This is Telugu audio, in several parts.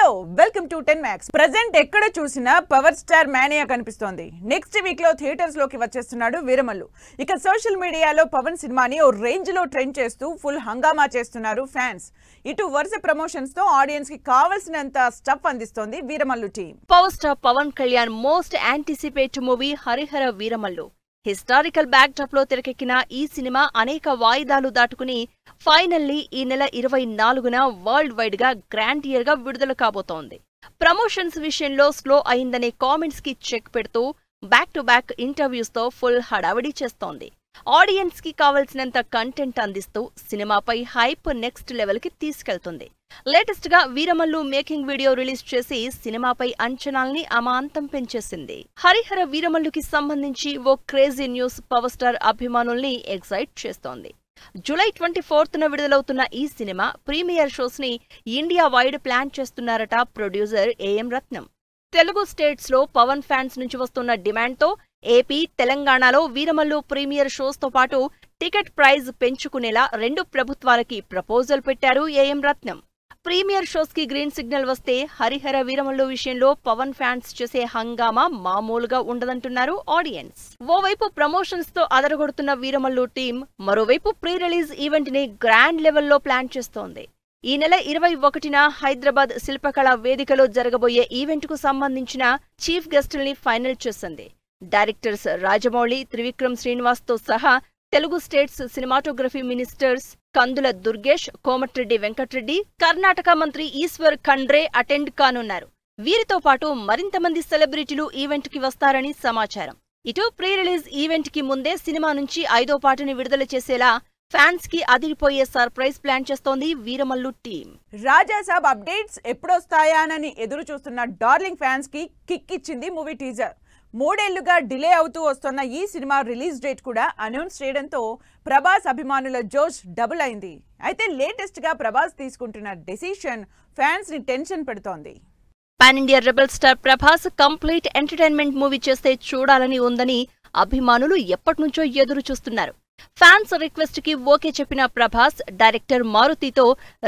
Hello welcome to 10 Max. Present ఎక్కడ చూసినా పవర్ స్టార్ మేనియా కనిపిస్తోంది. నెక్స్ట్ వీక్ లో థియేటర్స్ లోకి వచ్చేస్తున్నాడు వీరమల్లు. ఇక సోషల్ మీడియాలో పవన్ సినిమాని ఓ రేంజ్ లో ట్రెండ్ చేస్తూ ఫుల్ హంగామా చేస్తున్నారు ఫ్యాన్స్. ఇటు వరుస ప్రమోషన్స్ తో ఆడియన్స్ కి కావాల్సినంత స్టఫ్ అందిస్తోంది Veeramallu team. Power star Pawan Kalyan most anticipate movie Harihara Veeramallu. Historical backdrop లో తెరకెక్కిన ఈ సినిమా అనేక వాయిదాలు దాటుకుని ఫైనల్లీ ఈ నెల 24న వరల్డ్ వైడ్ గా గ్రాండియర్ గా విడుదల కాబోతోంది. ప్రమోషన్స్ విషయంలో స్లో అయిందనే కామెంట్స్ కి చెక్ పెడుతూ బ్యాక్ టు బ్యాక్ ఇంటర్వ్యూస్ తో ఫుల్ హడావిడి చేస్తోంది. ఆడియన్స్ కి కావలసినంత కంటెంట్ అందిస్తూ సినిమాపై హైప్ నెక్స్ట్ లెవెల్ కి తీసుకెళ్తుంది. లేటెస్ట్ గా వీరమల్లు మేకింగ్ వీడియో రిలీజ్ చేసి సినిమాపై అంచనాల్ని అమాంతం పెంచేసింది. హరిహర వీరమల్లుకి సంబంధించి ఓ క్రేజీ న్యూస్ పవర్ స్టార్ అభిమానుల్ని ఎక్సైట్ చేస్తోంది. జూలై 24న విడుదలవుతున్న ఈ సినిమా ప్రీమియర్ షోస్ ని ఇండియా వైడ్ ప్లాన్ చేస్తున్నారట producer AM Ratnam. Telugu states లో పవన్ ఫ్యాన్స్ నుంచి వస్తున్న డిమాండ్ తో ఏపీ, తెలంగాణలో వీరమల్లు ప్రీమియర్ షోస్ తో పాటు టికెట్ ప్రైజ్ పెంచుకునేలా రెండు ప్రభుత్వాలకి ప్రపోజల్ పెట్టారు ఏఎం రత్నం. ప్రీమియర్ షోస్ కి గ్రీన్ సిగ్నల్ వస్తే హరిహర వీరమల్లు విషయంలో పవన్ ఫ్యాన్స్ చేసే హంగామా మామూలుగా ఉండదంటున్నారు ఆడియన్స్. ఓవైపు ప్రమోషన్స్ తో అదరగొడుతున్న వీరమల్లు టీం మరోవైపు ప్రీ రిలీజ్ ఈవెంట్ ని గ్రాండ్ లెవెల్లో ప్లాన్ చేస్తోంది. ఈ నెల 21న హైదరాబాద్ శిల్పకళా వేదికలో జరగబోయే ఈవెంట్ కు సంబంధించిన చీఫ్ గెస్టుల్ని ఫైనల్ చేసింది. డైరెక్టర్స్ రాజమౌళి, త్రివిక్రమ్ శ్రీనివాస్ తో సహా తెలుగు స్టేట్స్ సినిమాటోగ్రఫీ మినిస్టర్స్ కందుల దుర్గేష్, కోమటిరెడ్డి వెంకట్రెడ్డి, కర్ణాటక మంత్రి ఈశ్వర్ ఖండ్రే అటెండ్ కానున్నారు. వీరితో పాటు మరింత మంది సెలబ్రిటీలు ఈవెంట్ కి వస్తారని సమాచారం. ఇటు ప్రీ రిలీజ్ ఈవెంట్ కి ముందే సినిమా నుంచి 5వ పాటని విడుదల చేసేలా ఫ్యాన్స్ కి అదిరిపోయే సర్ప్రైజ్ ప్లాన్ చేస్తోంది వీరమల్లు టీం. రాజాసాబ్ అప్డేట్స్ ఎప్పుడొస్తాయానని ఎదురు చూస్తున్న డార్లింగ్ ఫ్యాన్స్ కి కిక్ ఇచ్చింది మూవీ టీజర్. 3 ఏళ్లుగా డిలే అవుతూ వస్తున్న ఈ సినిమా రిలీజ్ డేట్ కూడా అనౌన్స్ చేయడంతో ప్రభాస్ అభిమానుల జోష్ డబుల్ అయింది. అయితే లేటెస్ట్ గా ప్రభాస్ తీసుకుంటున్న డెసిషన్ ఫ్యాన్స్ ని టెన్షన్ పెడుతోంది. Pan India rebel star Prabhas complete entertainment movie చేస్తే చూడాలని ఉందని అభిమానులు ఎప్పటినుంచో ఎదురు చూస్తున్నారు. ఫ్యాన్స్ రిక్వెస్ట్ కి ఓకే చెప్పిన ప్రభాస్ డైరెక్టర్ మారుతితో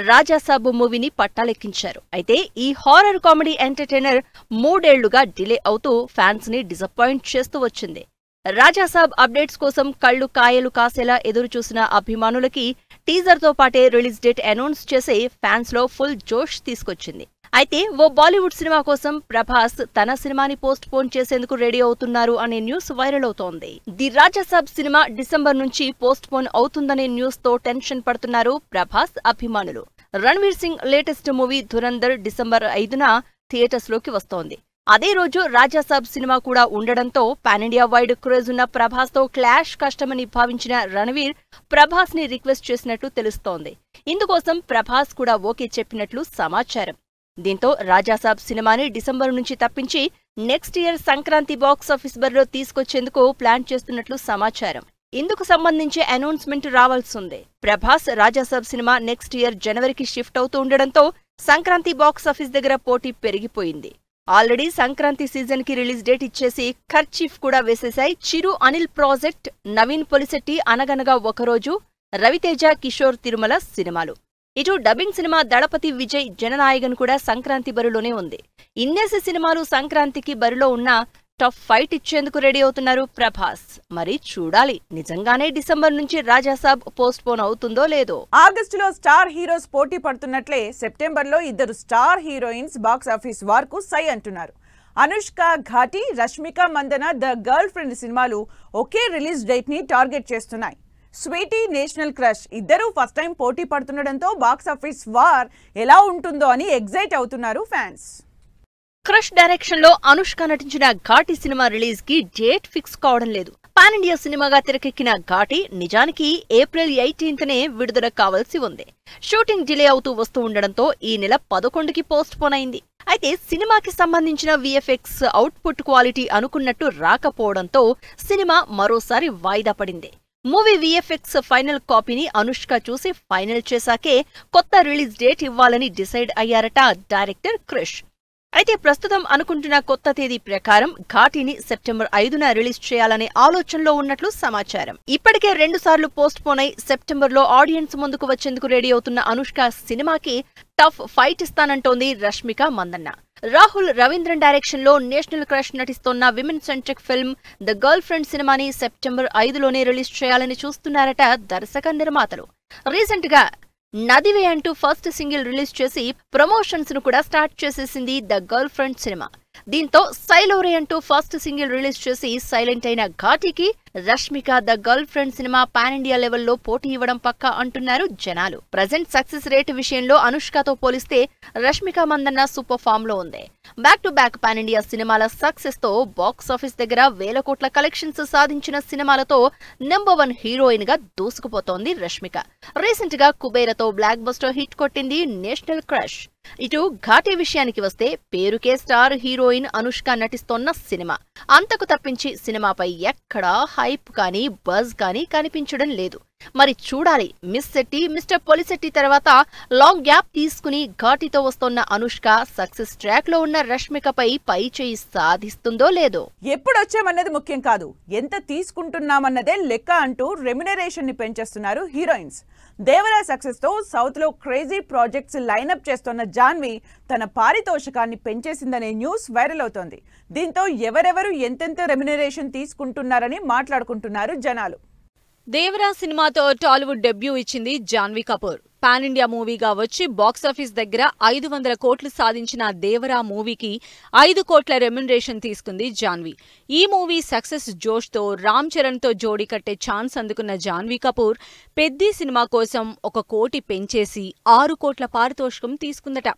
రాజాసాబ్ మూవీని పట్టాలెక్కించారు. అయితే ఈ హారర్ కామెడీ ఎంటర్టైనర్ 3 ఏళ్లుగా డిలే అవుతూ ఫ్యాన్స్ ని డిసప్పాయింట్ చేస్తూ వచ్చింది. రాజాసాబ్ అప్డేట్స్ కోసం కళ్లు కాయలు కాసేలా ఎదురు చూసిన అభిమానులకి టీజర్ తో పాటే రిలీజ్ డేట్ అనౌన్స్ చేసి ఫ్యాన్స్ లో ఫుల్ జోష్ తీసుకొచ్చింది. అయితే ఓ బాలీవుడ్ సినిమా కోసం ప్రభాస్ తన సినిమాని పోస్ట్ పోన్ చేసేందుకు రెడీ అవుతున్నారు అనే న్యూస్ వైరల్ అవుతోంది. ది రాజాసాబ్ సినిమా డిసెంబర్ నుంచి పోస్ట్ పోన్ అవుతుందనే న్యూస్ తో టెన్షన్ పడుతున్నారు ప్రభాస్ అభిమానులు. Ranveer Singh latest movie Dhurandhar December 5న థియేటర్స్ లోకి వస్తోంది. అదే రోజు రాజాసాబ్ సినిమా కూడా ఉండడంతో పాన్ ఇండియా వైడ్ క్రేజ్ ఉన్న ప్రభాస్ తో క్లాష్ కష్టమని భావించిన రణ్వీర్ ప్రభాస్ ని రిక్వెస్ట్ చేసినట్లు తెలుస్తోంది. ఇందుకోసం ప్రభాస్ కూడా ఓకే చెప్పినట్లు సమాచారం. దీంతో రాజాసాబ్ సినిమాని డిసెంబర్ నుంచి తప్పించి నెక్స్ట్ ఇయర్ సంక్రాంతి బాక్సాఫీస్ బరిలో తీసుకొచ్చేందుకు ప్లాన్ చేస్తున్నట్లు సమాచారం. ఇందుకు సంబంధించి అనౌన్స్మెంట్ రావాల్సిందే. Prabhas Raja Saab cinema next year జనవరికి షిఫ్ట్ అవుతూ ఉండడంతో సంక్రాంతి బాక్సాఫీస్ దగ్గర పోటీ పెరిగిపోయింది. ఆల్రెడీ సంక్రాంతి సీజన్ కి రిలీజ్ డేట్ ఇచ్చేసి ఖర్చీఫ్ కూడా వేసేశాయి చిరు, అనిల్ ప్రాజెక్ట్, నవీన్ పొలిశెట్టి, అనగనగా ఒకరోజు, రవితేజ, కిషోర్ తిరుమల సినిమాలు. ఇటు డబ్బింగ్ సినిమా దళపతి విజయ్ జననాయకన్ కూడా సంక్రాంతి బరిలోనే ఉంది. ఇన్నేసి సినిమాలు సంక్రాంతికి బరిలో ఉన్న టఫ్ ఫైట్ ఇచ్చేందుకు రెడీ అవుతున్నారు ప్రభాస్. మరి చూడాలి నిజంగానే డిసెంబర్ నుంచి రాజాసాబ్ పోస్ట్ పోన్ అవుతుందో లేదో. ఆగస్టులో స్టార్ హీరోస్ పోటీ పడుతున్నట్లే సెప్టెంబర్ లో 2 స్టార్ హీరోయిన్స్ బాక్సాఫీస్ వార్ కు సై అంటున్నారు. Anushka Ghaati, Rashmika Mandanna the girlfriend సినిమాలు ఒకే రిలీజ్ డేట్ ని టార్గెట్ చేస్తున్నాయి. స్వీటీ, నేషనల్ క్రష్ ఇద్దరూ ఫస్ట్ టైం పోటీ పడుతుండటంతో బాక్సాఫీస్ వార్ ఎలా ఉంటుందో అని ఎగ్జైట్ అవుతున్నారు ఫ్యాన్స్. క్రష్ డైరెక్షన్ లో అనుష్క నటించిన ఘాటి సినిమా రిలీజ్ కి డేట్ ఫిక్స్ కావడం లేదు. పాన్ ఇండియా సినిమాగా తెరకెక్కిన ఘాటి నిజానికి ఏప్రిల్ 18నే విడుదల కావాల్సి ఉంది. షూటింగ్ డిలే అవుతూ వస్తూ ఉండడంతో ఈ నెల 11కి పోస్ట్ పోన్ అయింది. అయితే సినిమాకి సంబంధించిన విఎఫ్ఎక్స్ అవుట్పుట్ క్వాలిటీ అనుకున్నట్టు రాకపోవడంతో సినిమా మరోసారి వాయిదా పడింది. మూవీ విఎఫ్ఎక్స్ ఫైనల్ కాపీని అనుష్క చూసి ఫైనల్ చేశాకే కొత్త రిలీజ్ డేట్ ఇవ్వాలని డిసైడ్ అయ్యారట డైరెక్టర్ క్రిష్. అయితే ప్రస్తుతం అనుకుంటున్న కొత్త తేదీ ప్రకారం ఘాటీని సెప్టెంబర్ 5న రిలీజ్ చేయాలనే ఆలోచనలో ఉన్నట్లు సమాచారం. ఇప్పటికే 2 సార్లు పోస్ట్ పోన్ అయి సెప్టెంబర్లో ఆడియన్స్ ముందుకు వచ్చేందుకు రెడీ అవుతున్న అనుష్క సినిమాకి టఫ్ ఫైట్ ఇస్తానంటోంది రష్మిక మందన్న. రాహుల్ రవీంద్రన్ డైరెక్షన్ లో నేషనల్ క్రష్ నటిస్తోన్న women centric film the girlfriend సినిమాని సెప్టెంబర్ 5లోనే రిలీజ్ చేయాలని చూస్తున్నారట దర్శక నిర్మాతలు. రీసెంట్ గా నదివే అంటూ ఫస్ట్ సింగిల్ రిలీజ్ చేసి ప్రమోషన్స్ ను కూడా స్టార్ట్ చేసేసింది ద గర్ల్ ఫ్రెండ్ సినిమా. దీంతో సైలోరే అంటూ ఫస్ట్ సింగిల్ రిలీజ్ చేసి సైలెంట్ అయిన ఘాటీకి Rashmika the girlfriend cinema pan India లెవెల్లో పోటీ ఇవ్వడం పక్కా అంటున్నారు జనాలు. ప్రజెంట్ సక్సెస్ రేట్ విషయంలో అనుష్కతో పోలిస్తే రష్మిక మందన్న సూపర్ ఫామ్ లో ఉంది. Back to back pan India సినిమాల సక్సెస్ తో బాక్స్ ఆఫీస్ దగ్గర 1000 కోట్ల కలెక్షన్స్ సాధించిన సినిమాలతో నెంబర్ 1 హీరోయిన్ గా దూసుకుపోతోంది రష్మిక. రీసెంట్ గా కుబేరతో బ్లాక్ బస్టర్ హిట్ కొట్టింది నేషనల్ క్రష్. ఇటు ఘాటీ విషయానికి వస్తే పేరుకే స్టార్ హీరోయిన్ అనుష్క నటిస్తోన్న సినిమా. అంతకు తప్పించి సినిమాపై ఎక్కడా హైప్ కానీ బజ్ కానీ కనిపించడం లేదు. మరి చూడాలి, మిస్ శెట్టి మిస్టర్ పొలిశెట్టి తర్వాత లాంగ్ గ్యాప్ తీసుకుని ఘాటీతో వస్తోన్న అనుష్క సక్సెస్ ట్రాక్ లో ఉన్న రష్మికపై పై చేయి సాధిస్తుందో లేదో. ఎప్పుడొచ్చామన్నది ముఖ్యం కాదు, ఎంత తీసుకుంటున్నామన్నదే లెక్క అంటూ రెమ్యునరేషన్ ని పెంచేస్తున్నారు హీరోయిన్స్. దేవరా సక్సెస్ తో సౌత్ లో క్రేజీ ప్రాజెక్ట్స్ లైనప్ చేస్తున్న జాన్వి తన పారితోషికాన్ని పెంచేసిందనే న్యూస్ వైరల్ అవుతోంది. దీంతో ఎవరెవరు ఎంతెంత రెమ్యునరేషన్ తీసుకుంటున్నారని మాట్లాడుకుంటున్నారు జనాలు. దేవరా సినిమాతో టాలీవుడ్ డెబ్యూ ఇచ్చింది జాన్వీ కపూర్. పాన్ ఇండియా మూవీగా వచ్చి బాక్సాఫీస్ దగ్గర 500 కోట్లు సాధించిన దేవరా మూవీకి 5 కోట్ల రెమ్యునరేషన్ తీసుకుంది జాన్వీ. ఈ మూవీ సక్సెస్ జోష్తో రామ్ చరణ్తో జోడీ కట్టే ఛాన్స్ అందుకున్న జాన్వీ కపూర్ పెద్ది సినిమా కోసం 1 కోటి పెంచేసి 6 కోట్ల పారితోషికం తీసుకుందట.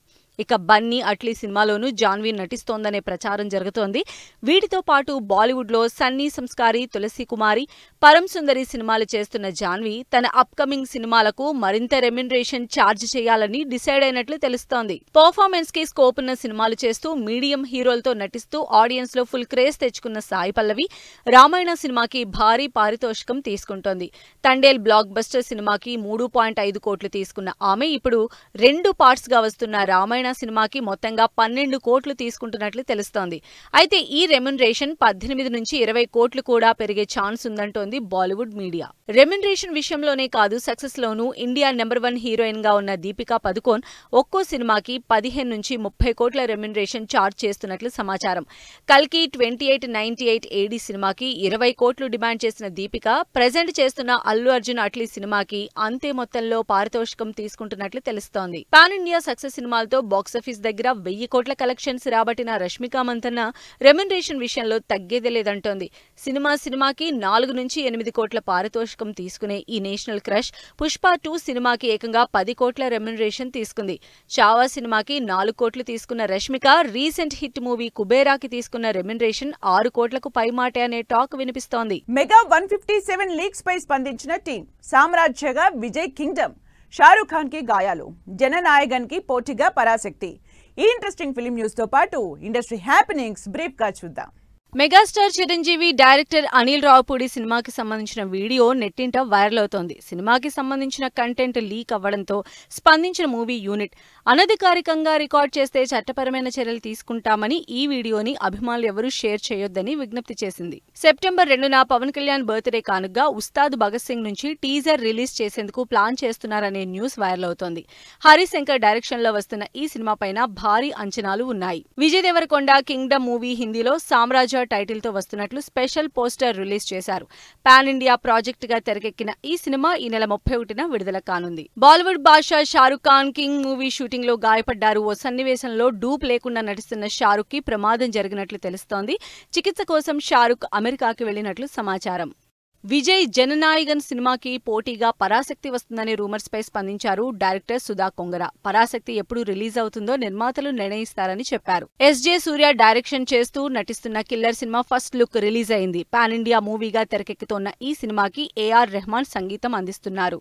ఇక బన్నీ అట్లీ సినిమాలోనూ జాన్వీ నటిస్తోందనే ప్రచారం జరుగుతోంది. వీటితో పాటు బాలీవుడ్లో సన్నీ సంస్కారి, తులసి కుమారి, పరం సుందరి సినిమాలు చేస్తున్న జాన్వీ తన అప్కమింగ్ సినిమాలకు మరింత రెమ్యునరేషన్ ఛార్జ్ చేయాలని డిసైడ్ అయినట్లు తెలుస్తోంది. పర్ఫార్మెన్స్ కి స్కోప్ ఉన్న సినిమాలు చేస్తూ మీడియం హీరోలతో నటిస్తూ ఆడియన్స్ లో ఫుల్ క్రేజ్ తెచ్చుకున్న సాయి పల్లవి రామాయణ సినిమాకి భారీ పారితోషికం తీసుకుంటోంది. తండేల్ బ్లాక్ బస్టర్ సినిమాకి 3.5 కోట్లు తీసుకున్న ఆమె ఇప్పుడు 2 పార్ట్స్ గా వస్తున్న రామాయణ సినిమాకి మొత్తంగా 12 కోట్లు తీసుకుంటున్నట్లు తెలుస్తోంది. అయితే ఈ రెమ్యునరేషన్ 18 నుంచి 20 కోట్లు కూడా పెరిగే ఛాన్స్ ఉందంటోంది బాలీవుడ్ మీడియా. రెమ్యునరేషన్ విషయంలోనే కాదు, సక్సెస్ లోనూ ఇండియా నెంబర్ 1 హీరోయిన్ గా ఉన్న దీపికా పదుకోన్ ఒక్కో సినిమాకి 15 నుంచి 30 కోట్ల రెమ్యునరేషన్ ఛార్జ్ చేస్తున్నట్లు సమాచారం. కల్కి 2898 AD సినిమాకి 20 కోట్లు డిమాండ్ చేసిన దీపిక ప్రెజెంట్ చేస్తున్న అల్లు అర్జున్ అట్లీ సినిమాకి అంతే మొత్తంలో పారితోషికం తీసుకుంటున్నట్లు తెలుస్తోంది. పాన్ ఇండియా సక్సెస్ సినిమాలతో బాక్సాఫీస్ దగ్గర 1000 కోట్ల కలెక్షన్స్ రాబట్టిన రష్మిక మందన్న రెమ్యునరేషన్ విషయంలో తగ్గేదే లేదంటోంది. సినిమాకి 4 నుంచి 8 కోట్ల పారితోషికం తీసుకునే ఈ నేషనల్ క్రష్ పుష్ప 2 సినిమాకి ఏకంగా 10 కోట్ల రెమ్యునరేషన్ తీసుకుంది. చావా సినిమాకి 4 కోట్లు తీసుకున్న రష్మిక రీసెంట్ హిట్ మూవీ కుబేరాకి తీసుకున్న రెమ్యునరేషన్ 6 కోట్లకు పైమాటే అనే టాక్ వినిపిస్తోంది. మెగా 157 లీగ్స్ పై స్పందించిన టీం సామ్రాజ్యగా విజయ్ కింగ్డమ్, షారూఖ్ ఖాన్ కి గాయాలు, జననాయగన్ కి పోటీగా పరాశక్తి. ఈ ఇంట్రెస్టింగ్ ఫిల్మ్ న్యూస్ తో పాటు ఇండస్ట్రీ హ్యాపెనింగ్స్ బ్రీఫ్ గా చూద్దాం. మెగాస్టార్ చిరంజీవి డైరెక్టర్ అనిల్ రావుపూడి సినిమాకి సంబంధించిన వీడియో నెట్టింట వైరల్ అవుతోంది. సినిమాకి సంబంధించిన కంటెంట్ లీక్ అవ్వడంతో స్పందించిన మూవీ యూనిట్ అనధికారికంగా రికార్డ్ చేస్తే చట్టపరమైన చర్యలు తీసుకుంటామని ఈ వీడియోని అభిమానులు ఎవరూ షేర్ చేయొద్దని విజ్ఞప్తి చేసింది. సెప్టెంబర్ 2న పవన్ కళ్యాణ్ బర్త్డే కానుగ్గా ఉస్తాద్ భగత్ సింగ్ నుంచి టీజర్ రిలీజ్ చేసేందుకు ప్లాన్ చేస్తున్నారనే న్యూస్ వైరల్ అవుతోంది. హరిశంకర్ డైరెక్షన్ లో వస్తున్న ఈ సినిమా పైన భారీ అంచనాలు ఉన్నాయి. విజయ్ దేవరకొండ కింగ్డమ్ మూవీ హిందీలో సామ్రాజ్య టైటిల్ తో వస్తున్నట్లు స్పెషల్ పోస్టర్ రిలీజ్ చేశారు. పాన్ ఇండియా ప్రాజెక్ట్ గా తెరకెక్కిన ఈ సినిమా ఈ నెల 31న విడుదల కానుంది. బాలీవుడ్ బాద్షా Shahrukh Khan king movie shooting లో గాయపడ్డారు. ఓ సన్నివేశంలో డూప్ లేకుండా నటిస్తున్న షారూఖ్ కి ప్రమాదం జరిగినట్లు తెలుస్తోంది. చికిత్స కోసం షారూఖ్ అమెరికాకి వెళ్లినట్లు సమాచారం. విజయ్ జననాయగన్ సినిమాకి పోటీగా పరాశక్తి వస్తుందనే రూమర్స్ పై స్పందించారు డైరెక్టర్ సుధా కొంగర. పరాశక్తి ఎప్పుడు రిలీజ్ అవుతుందో నిర్మాతలు నిర్ణయిస్తారని చెప్పారు. ఎస్జే సూర్య డైరెక్షన్ చేస్తూ నటిస్తున్న killer cinema first look release అయింది. పాన్ ఇండియా మూవీగా తెరకెక్కుతోన్న ఈ సినిమాకి ఏఆర్ రెహమాన్ సంగీతం అందిస్తున్నారు.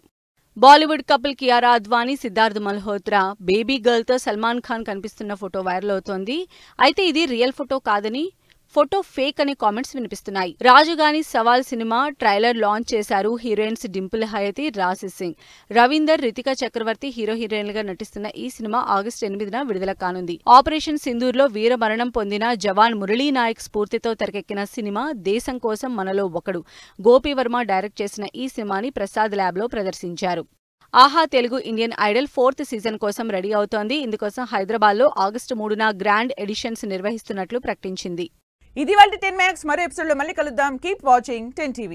Bollywood couple Kiara Advani, Siddharth Malhotra baby girl తో సల్మాన్ ఖాన్ కనిపిస్తున్న ఫోటో వైరల్ అవుతోంది. అయితే ఇది రియల్ ఫోటో కాదని ఫోటో ఫేక్ అనే కామెంట్స్ వినిపిస్తున్నాయి. రాజుగాని సవాల్ సినిమా ట్రైలర్ లాంచ్ చేశారు హీరోయిన్స్ డింపుల్ హయతి, రాశి సింగ్. రవీందర్, రితికా చక్రవర్తి హీరో హీరోయిన్లుగా నటిస్తున్న ఈ సినిమా ఆగస్టు 8న విడుదల కానుంది. ఆపరేషన్ సింధూర్లో వీరమరణం పొందిన జవాన్ మురళీ నాయక్ స్ఫూర్తితో తెరకెక్కిన సినిమా దేశం కోసం మనలో ఒకడు. గోపి వర్మ డైరెక్ట్ చేసిన ఈ సినిమాని ప్రసాద్ ల్యాబ్లో ప్రదర్శించారు. ఆహా Telugu Indian Idol 4th season కోసం రెడీ అవుతోంది. ఇందుకోసం హైదరాబాద్లో ఆగస్టు 3న గ్రాండ్ ఎడిషన్స్ నిర్వహిస్తున్నట్లు ప్రకటించింది. ఇది వాళ్ళ 10 Max. మరో ఎపిసోడ్లో మళ్ళీ కలుద్దాం. Keep watching 10 TV.